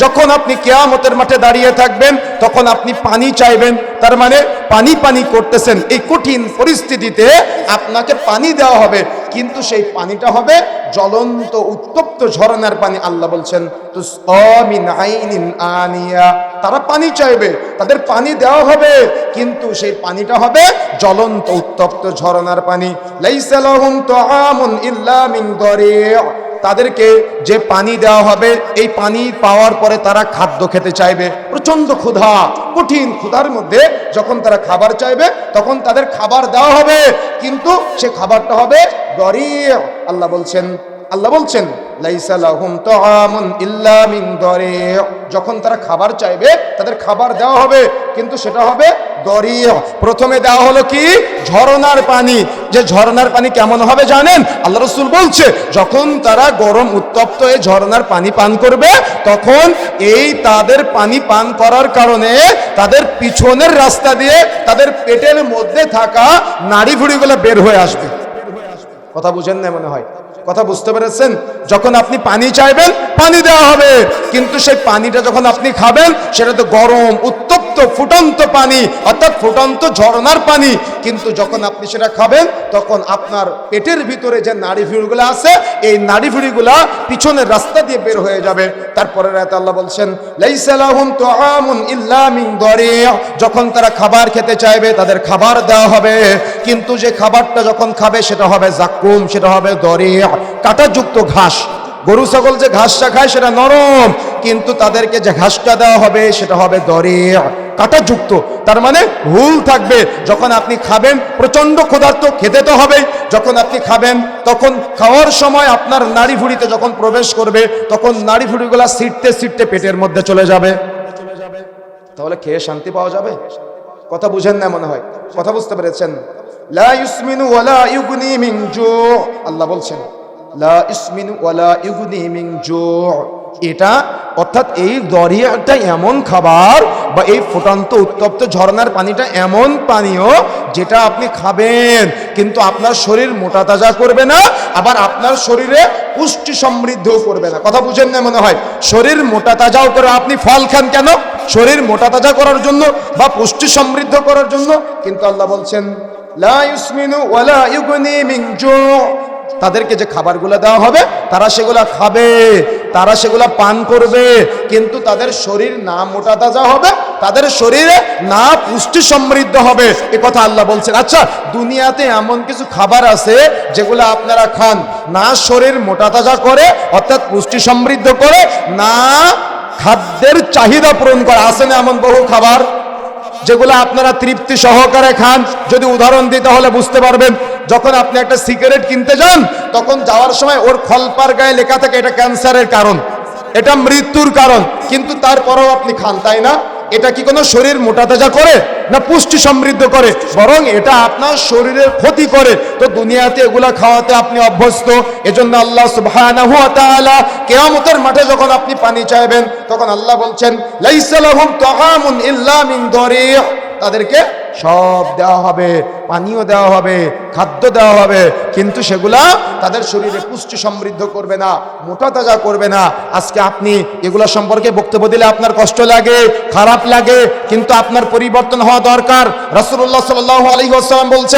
যখন আপনি কিয়ামতের মাঠে দাঁড়িয়ে থাকবেন তখন আপনি পানি চাইবেন, তার মানে পানি পানি করতেছেন, এই কঠিন পরিস্থিতিতে আপনাকে পানি দেওয়া হবে, কিন্তু সেই পানিটা হবে জ্বলন্ত উত্তপ্ত ঝরনার পানি। আল্লাহ বলছেন তুসকা মিন আইনিন আনিয়া, তারা পানি চাইবে, তাদের পানি দেওয়া হবে, কিন্তু সেই পানিটা হবে জ্বলন্ত উত্তপ্ত ঝরনার পানি। লাইসা লাহুম তুআমুন ইল্লা মিন দারি', তাদেরকে যে পানি দেওয়া হবে এই পানি পাওয়ার পরে তারা খাদ্য খেতে চাইবে, প্রচন্ড ক্ষুধা, কঠিন ক্ষুধার মধ্যে যখন তারা খাবার চাইবে তখন তাদের খাবার দেওয়া হবে, কিন্তু সে খাবারটা হবে দারি'। আল্লাহ বলছেন লাইসা লাহুম তুআমুন ইল্লা মিন দারি', যখন তারা খাবার চাইবে তাদের খাবার দেওয়া হবে, কিন্তু সেটা হবে দারি'। প্রথমে দেওয়া হলো কি? ঝরনার পানি। যে ঝরনার পানি কেমন হবে জানেন? আল্লাহ রাসূল বলছে যখন তারা গরম উত্তপ্ত এই ঝরনার পানি পান করবে তখন এই তাদের পানি পান করার কারণে তাদের পিছনের রাস্তা দিয়ে তাদের পেটের মধ্যে থাকা নাড়ি ভুঁড়িগুলো বের হয়ে আসবে। কথা বুঝেন না মনে হয়? কথা বুঝতে পেরেছেন? যখন আপনি পানি চাইবেন পানি দেওয়া হবে, কিন্তু সেই পানিটা যখন আপনি খাবেন সেটা তো গরম উত্তপ্ত ফুটন্ত পানি, অর্থাৎ ফুটন্ত ঝরনার পানি, কিন্তু যখন আপনি সেটা খাবেন তখন আপনার পেটের ভিতরে যে নাড়ি ভুঁড়িগুলো আছে এই নাড়ি ভুঁড়িগুলা পিছনের রাস্তা দিয়ে বের হয়ে যাবে। তারপরের আয়াতে আল্লাহ বলছেন লাইসা লাহুম তুআমুন ইল্লা মিন দারি', যখন তারা খাবার খেতে চাইবে তাদের খাবার দেওয়া হবে, কিন্তু যে খাবারটা যখন খাবে সেটা হবে যাকুম, সেটা হবে দারি', কাঁটাযুক্ত ঘাস। গরু ছাগল যে ঘাসটা খায় সেটা নরম, কিন্তু তাদেরকে যে ঘাসটা দেওয়া হবে সেটা হবে দারি', কাঁটাযুক্ত। তার মানে হুল থাকবে। যখন আপনি খাবেন প্রচন্ড ক্ষুধার্ত, খেতে তো হবে, যখন আপনি খাবেন তখন খাওয়ার সময় আপনার নাড়ি ভুঁড়িতে যখন প্রবেশ করবে তখন নাড়ি ভুঁড়িগুলা ছিটতে ছিটতে পেটের মধ্যে চলে যাবে। তাহলে খেয়ে শান্তি পাওয়া যাবে? কথা বুঝেন না মনে হয়? কথা বুঝতে পেরেছেন? লা ইউসমিনু ওয়ালা ইউগনি মিন জু', আল্লাহ বলছেন লা ইউসমিনু ওয়ালা ইউগনি মিন জু', এটা অর্থাৎ এই দরিয়াটা এমন খাবার বা এই ফুটন্ত উত্তপ্ত ঝরনার পানিটা এমন পানীয় যেটা আপনি খাবেন কিন্তু আপনার শরীর মোটা তাজা করবে না, আবার আপনার শরীরে পুষ্টি সমৃদ্ধও করবে না। কথা বুঝেন না মনে হয়? শরীর মোটা তাজাও করে আপনি ফল খান কেন? শরীর মোটা তাজা করার জন্য বা পুষ্টি সমৃদ্ধ করার জন্য, কিন্তু আল্লাহ বলছেন লা ইউসমিনু ওয়ালা ইউগনি মিন জু', তাদেরকে যে খাবারগুলো দেওয়া হবে তারা সেগুলা খাবে, তারা সেগুলা পান করবে, কিন্তু তাদের শরীর না মোটা তাজা হবে, তাদের শরীরে না পুষ্টি সমৃদ্ধ হবে। এ কথা আল্লাহ বলছেন। আচ্ছা, দুনিয়াতে এমন কিছু খাবার আছে যেগুলো আপনারা খান, না শরীর মোটা তাজা করে অর্থাৎ পুষ্টি সমৃদ্ধ করে, না খাদ্যের চাহিদা পূরণ করে, আছে না এমন বহু খাবার যেগুলো আপনারা তৃপ্তি সহকারে খান? যদি উদাহরণ দিই তাহলে বুঝতে পারবেন। যখন আপনি একটা সিগারেট কিনতে যান তখন যাওয়ার সময় ওর খলপার গায়ে লেখা থাকে এটা ক্যান্সারের কারণ, এটা মৃত্যুর কারণ, কিন্তু তারপরেও আপনি খান, তাই না? এটা কি কোনো শরীর মোটা তাজা করে না পুষ্টি সমৃদ্ধ করে? বরং এটা আপনার শরীরের ক্ষতি করে। তো দুনিয়াতে এগুলা খাওয়াতে আপনি অভ্যস্ত। এজন্য আল্লাহ সুবহানাহু ওয়া তাআলা কিয়ামতের মাঠে যখন আপনি পানি চাইবেন তখন আল্লাহ বলছেন লাইসা লাহুম তুআমুন ইল্লা মিন দারি', তাদেরকে সব দেওয়া হবে, পানীয় দেওয়া হবে, খাদ্য দেওয়া হবে, কিন্তু সেগুলা তাদের শরীরে পুষ্টি সমৃদ্ধ করবে না, মোটা তাজা করবে না। আজকে আপনি এগুলা সম্পর্কে বক্তব্য দিলে আপনার কষ্ট লাগে, খারাপ লাগে, কিন্তু আপনার পরিবর্তন হওয়া দরকার। রাসূলুল্লাহ সাল্লাল্লাহু আলাইহি ওয়াসাল্লাম বলছেন